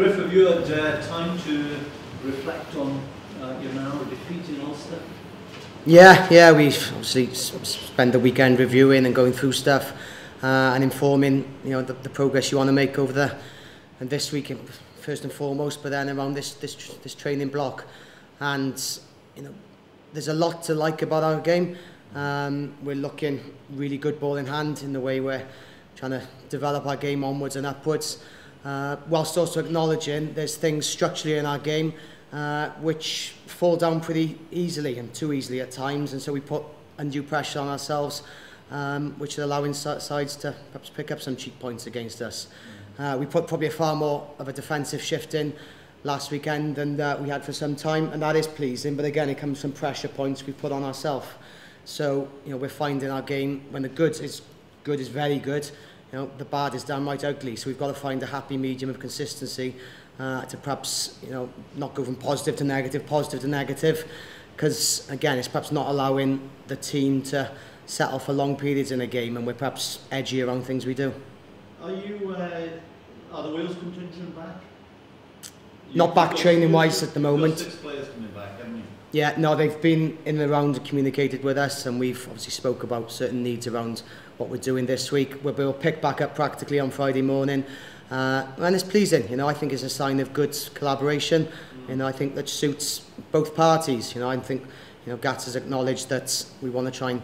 Griff, have you had time to reflect on your narrow defeat in Ulster? Yeah, we've obviously spent the weekend reviewing and going through stuff and informing, the progress you want to make over there and this week first and foremost, but then around this training block. And there's a lot to like about our game. We're looking really good ball in hand in the way we're trying to develop our game onwards and upwards, whilst also acknowledging there's things structurally in our game which fall down pretty easily and too easily at times, and so we put undue pressure on ourselves, which is allowing sides to perhaps pick up some cheap points against us. We put probably a far more of a defensive shift in last weekend than we had for some time, and that is pleasing, but again it comes from pressure points we put on ourselves. So we're finding our game, when the good is very good, the bad is downright ugly, so we've got to find a happy medium of consistency to perhaps not go from positive to negative, because again it's perhaps not allowing the team to settle for long periods in a game, and we're perhaps edgy around things we do. Are the Wales contingent back? Not back training wise at the moment. You've got 6 players coming back, haven't you? Yeah, no, they've been in and around and communicated with us, and we've obviously spoke about certain needs around what we're doing this week. We'll pick back up practically on Friday morning, and it's pleasing. I think it's a sign of good collaboration. I think that suits both parties. I think Gats has acknowledged that we want to try and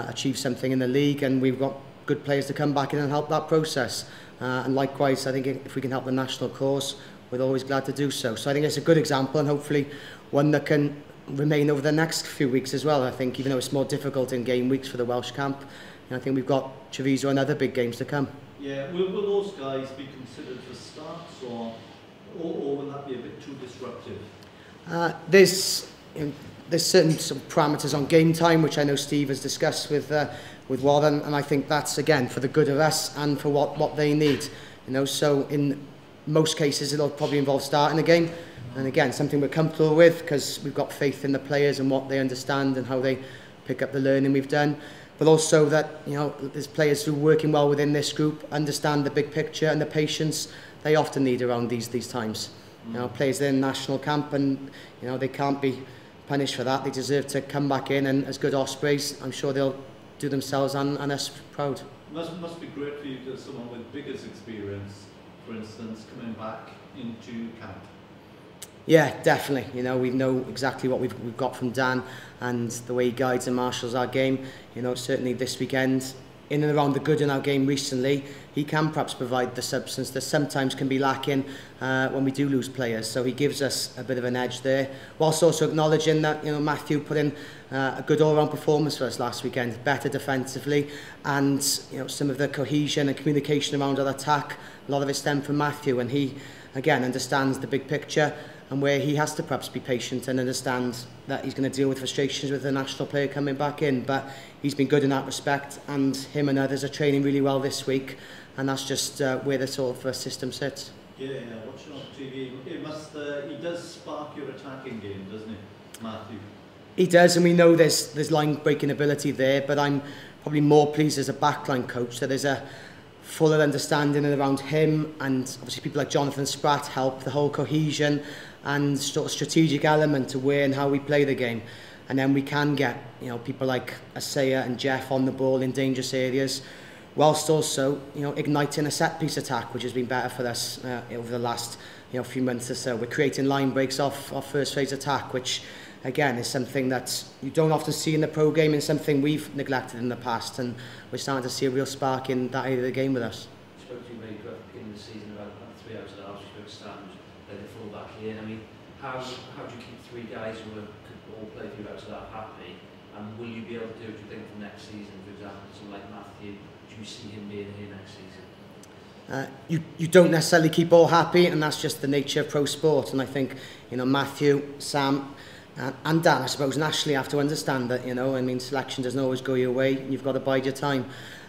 achieve something in the league, and we've got good players to come back in and help that process. And likewise, I think if we can help the national cause, we're always glad to do so. So I think it's a good example, and hopefully one that can remain over the next few weeks as well. I think even though it's more difficult in game weeks for the Welsh camp, I think we've got Treviso and other big games to come. Yeah, will those guys be considered for starts, or will that be a bit too disruptive? There's certain parameters on game time, which I know Steve has discussed with Warren, and I think that's again for the good of us and for what they need. So in most cases it'll probably involve starting a game, and again something we're comfortable with because we've got faith in the players and what they understand and how they pick up the learning we've done. But also that there's players who are working well within this group, understand the big picture and the patience they often need around these times. Players in national camp, and they can't be punished for that. They deserve to come back in, and as good Ospreys, I'm sure they'll do themselves and us proud. Must be great for you to have someone with Biggar's experience, for instance, coming back into camp. Yeah, definitely. We know exactly what we've got from Dan and the way he guides and marshals our game. Certainly this weekend, in and around the good in our game recently, he can perhaps provide the substance that sometimes can be lacking when we do lose players. So he gives us a bit of an edge there, whilst also acknowledging that Matthew put in a good all-round performance for us last weekend, better defensively, and some of the cohesion and communication around our attack, a lot of it stemmed from Matthew, and he again understands the big picture and where he has to perhaps be patient and understand that he's going to deal with frustrations with the national player coming back in. But he's been good in that respect, and him and others are training really well this week, and that's just where the sort of system sits. Yeah, watching on TV, he does spark your attacking game, doesn't he, Matthew? He does, and we know there's line breaking ability there, but I'm probably more pleased as a backline coach that there's a fuller understanding around him, and obviously people like Jonathan Spratt help the whole cohesion and sort of strategic element to where and how we play the game. And then we can get people like Asaya and Jeff on the ball in dangerous areas, whilst also igniting a set piece attack, which has been better for us over the last few months or so. We're creating line breaks off our first phase attack, which again is something that you don't often see in the pro game, and something we've neglected in the past, and we're starting to see a real spark in that area of the game with us. You spoke to me very quick in the season about 3 hours ago. You spoke to Stan, the full back here. I mean, how do you keep 3 guys who could all play 3 hours that happy, and will you be able to do you think for next season, for example, someone like Matthew? Do you see him being here next season? You don't necessarily keep all happy, and that's just the nature of pro sport. And I think Matthew, Sam, and Dan, I suppose, nationally have to understand that. Selection doesn't always go your way, and you've got to bide your time.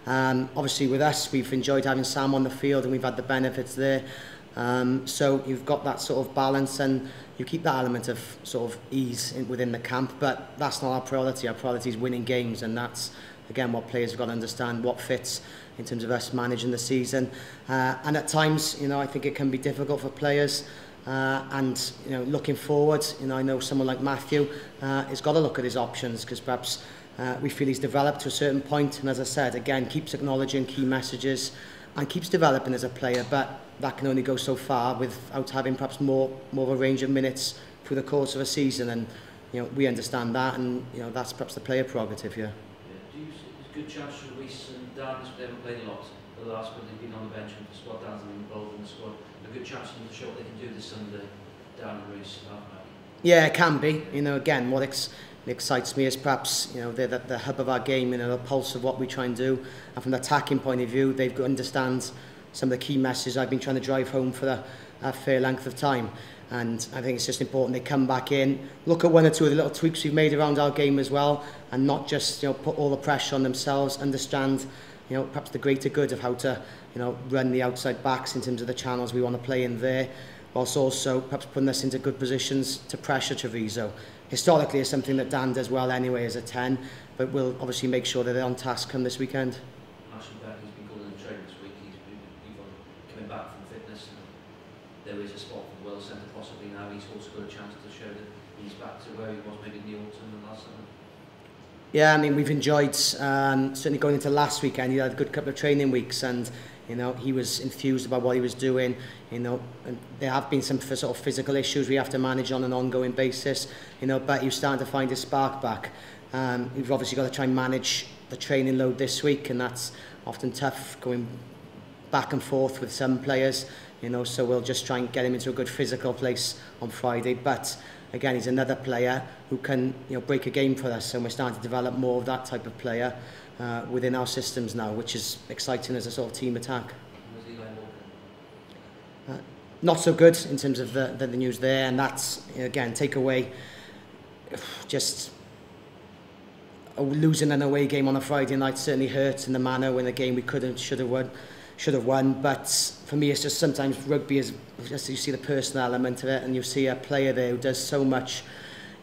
Obviously, with us, we've enjoyed having Sam on the field, and we've had the benefits there. So you've got that sort of balance, and you keep that element of sort of ease within the camp. But that's not our priority. Our priority is winning games, and that's again, what players have got to understand, what fits in terms of us managing the season. And at times, you know, I think it can be difficult for players. And, you know, looking forward, you know, I know someone like Matthew has got to look at his options, because perhaps we feel he's developed to a certain point, and as I said, again, keeps acknowledging key messages and keeps developing as a player, but that can only go so far without having perhaps more of a range of minutes through the course of a season. And, you know, we understand that, and, you know, that's perhaps the player prerogative here. Do you see a good chance for Reece and Dan, they haven't played a lot the last, but they've been on the bench with the squad, Dan's been involved in the squad, a good chance for them to show what they can do this Sunday, Dan and Reece, half-back? Yeah, it can be. You know, again, what excites me is perhaps, you know, they're the hub of our game, you know, the pulse of what we try and do. And from the attacking point of view, they've got to understand some of the key messages I've been trying to drive home for a fair length of time. And I think it's just important they come back in, look at one or two of the little tweaks we've made around our game as well, and not just, you know, put all the pressure on themselves, understand, you know, perhaps the greater good of how to, you know, run the outside backs in terms of the channels we want to play in there, whilst also perhaps putting us into good positions to pressure Treviso. Historically, it's something that Dan does well anyway as a 10, but we'll obviously make sure that they're on task come this weekend. Ashley Beck, he's been called in the training this week, he's coming back from fitness, and there is a spot for the World Centre possibly now. He's also got a chance to show that he's back to where he was maybe in the autumn and last summer. Yeah, I mean, we've enjoyed, certainly going into last weekend, he had a good couple of training weeks, and, you know, he was enthused about what he was doing, you know, and there have been some sort of physical issues we have to manage on an ongoing basis, you know, but he was starting to find his spark back. We've obviously got to try and manage the training load this week, and that's often tough going back and forth with some players, you know, so we'll just try and get him into a good physical place on Friday. But again, he's another player who can, you know, break a game for us, and we're starting to develop more of that type of player within our systems now, which is exciting as a sort of team attack. Not so good in terms of the news there, and that's, again, take away just losing an away game on a Friday night certainly hurts in the manner when the game we could and should have won. But for me, it's just sometimes rugby is just, you see the personal element of it, and you see a player there who does so much,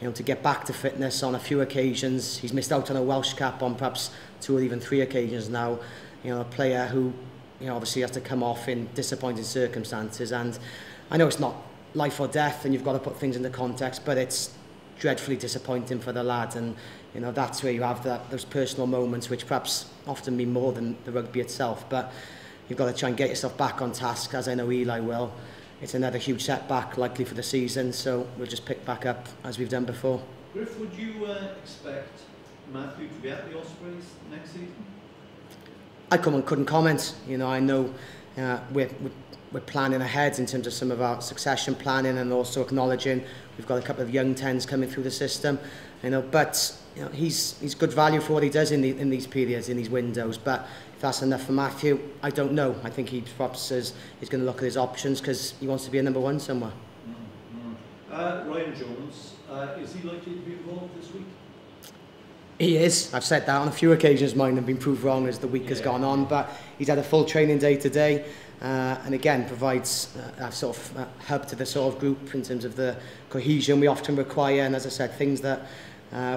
you know, to get back to fitness on a few occasions. He's missed out on a Welsh Cup on perhaps 2 or even 3 occasions now. You know, a player who, you know, obviously has to come off in disappointing circumstances. And I know it's not life or death, and you've got to put things into context, but it's dreadfully disappointing for the lad. And, you know, that's where you have those personal moments, which perhaps often mean more than the rugby itself. But you've got to try and get yourself back on task, as I know Eli will. It's another huge setback likely for the season, so we'll just pick back up as we've done before. Griff, would you expect Matthew to be at the Ospreys next season? I couldn't comment. You know, I know we're planning ahead in terms of some of our succession planning, and also acknowledging we've got a couple of young 10s coming through the system. You know, but, you know, he's good value for what he does in these periods, in these windows. But if that's enough for Matthew, I don't know. I think he perhaps says he's going to look at his options because he wants to be a number 1 somewhere. Ryan Jones, is he likely to be involved this week? He is. I've said that on a few occasions. Mine have been proved wrong as the week has gone on. But he's had a full training day today, and again provides a sort of hub to the sort of group in terms of the cohesion we often require. And as I said, things that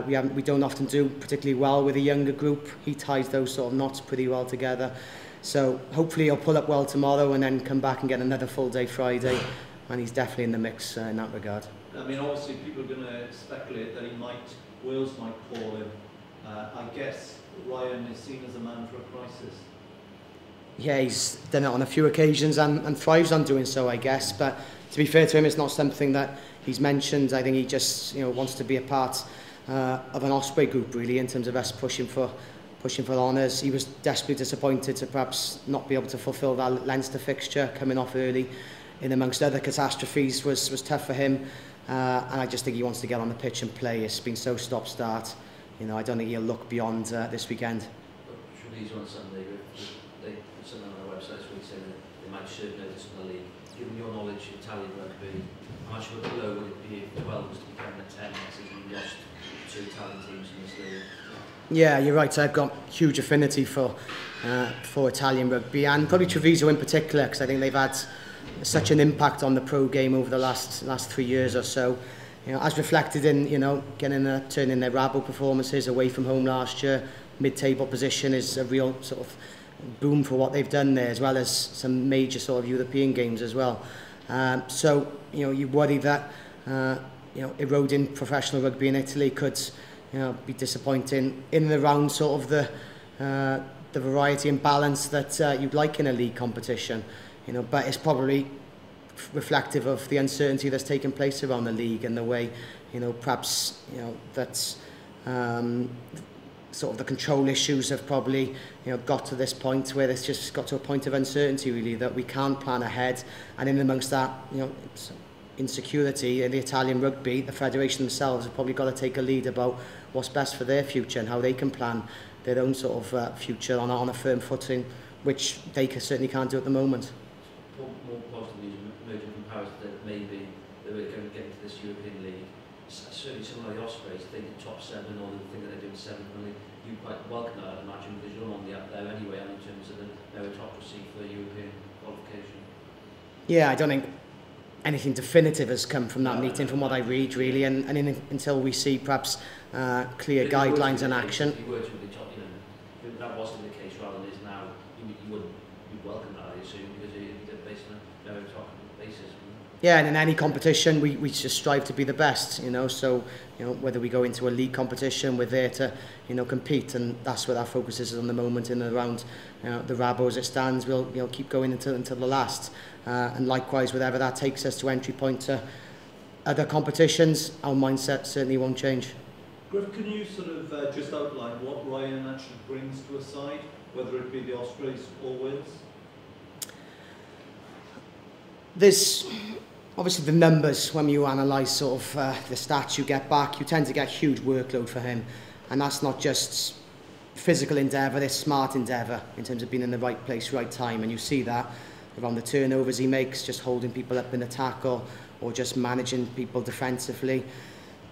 we don't often do particularly well with a younger group. He ties those sort of knots pretty well together. So hopefully he'll pull up well tomorrow and then come back and get another full day Friday. And he's definitely in the mix in that regard. I mean, obviously people are going to speculate that Wales might call him. I guess Ryan is seen as a man for a crisis. Yeah, he's done it on a few occasions and thrives on doing so, I guess. But to be fair to him, it's not something that he's mentioned. I think he just, you know, wants to be a part of an Osprey group, really, in terms of us pushing for honours. He was desperately disappointed to perhaps not be able to fulfil that Leinster fixture coming off early. In amongst other catastrophes was tough for him, and I just think he wants to get on the pitch and play. It's been so stop-start. You know, I don't think he'll look beyond this weekend. Treviso on Sunday, they put something on their website where they say that they might serve notice in the league. Given your knowledge of Italian rugby, how much of a blow would it be if 12 was to become a 10 next season and lost 2 Italian teams in this league? Yeah, you're right. I've got huge affinity for Italian rugby, and probably Treviso in particular, because I think they've had such an impact on the pro game over the last 3 years or so. You know, as reflected in, you know, turning their Rabo performances away from home last year, mid-table position is a real sort of boom for what they've done there, as well as some major sort of European games as well. So, you know, you worry that, you know, eroding professional rugby in Italy could, you know, be disappointing in and around sort of the variety and balance that you'd like in a league competition. You know, but it's probably reflective of the uncertainty that's taken place around the league and the way, you know, perhaps, you know, that's sort of the control issues have probably, you know, got to this point where it's just got to a point of uncertainty really, that we can't plan ahead, and in amongst that, you know, insecurity in the Italian rugby, the federation themselves have probably got to take a lead about what's best for their future and how they can plan their own sort of future on a firm footing, which they certainly can't do at the moment. More positive news emerging from Paris that maybe they were going to get into this European League. Certainly some of the Ospreys think the top 7 or the thing that they're doing 7th, and you quite welcome that, I imagine, because you're on the up there anyway in terms of the meritocracy for European qualification. Yeah, I don't think anything definitive has come from that meeting, from what I read, really, and until we see perhaps clear guidelines and action. If you were to be top, you know, if that wasn't the case rather than is now, you'd welcome that, I assume, because it's based on a meritocracy basis. Yeah, and in any competition, we just strive to be the best, you know. So, you know, whether we go into a league competition, we're there to, you know, compete, and that's where our focus is on the moment in and around, you know, the Rabo as it stands. We'll, you know, keep going until the last, and likewise, whatever that takes us to entry point to other competitions, our mindset certainly won't change. Griff, can you sort of just outline what Ryan actually brings to a side, whether it be the Ospreys or Wales? There's obviously the numbers. When you analyse sort of the stats you get back, you tend to get a huge workload for him, and that's not just physical endeavour, it's smart endeavour in terms of being in the right place, right time, and you see that around the turnovers he makes, just holding people up in a tackle or just managing people defensively.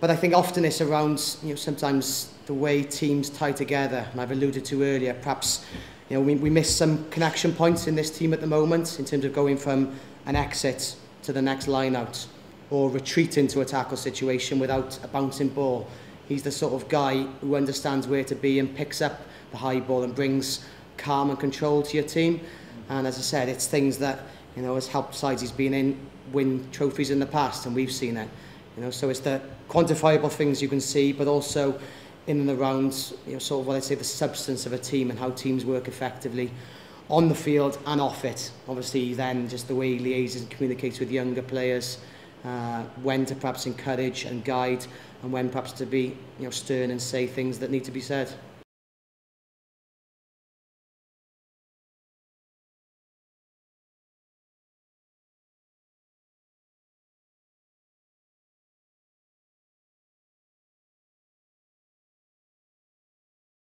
But I think often it's around, you know, sometimes the way teams tie together, and I've alluded to earlier, perhaps, you know, we miss some connection points in this team at the moment in terms of going from an exit to the next line out or retreat into a tackle situation without a bouncing ball. He's the sort of guy who understands where to be and picks up the high ball and brings calm and control to your team. And as I said, it's things that, you know, has helped sides he's been in win trophies in the past, and we've seen it. You know, so it's the quantifiable things you can see, but also in and around, you know, sort of what I'd say the substance of a team and how teams work effectively on the field and off it. Obviously then just the way he liaises and communicates with younger players, when to perhaps encourage and guide, and when perhaps to be, you know, stern and say things that need to be said.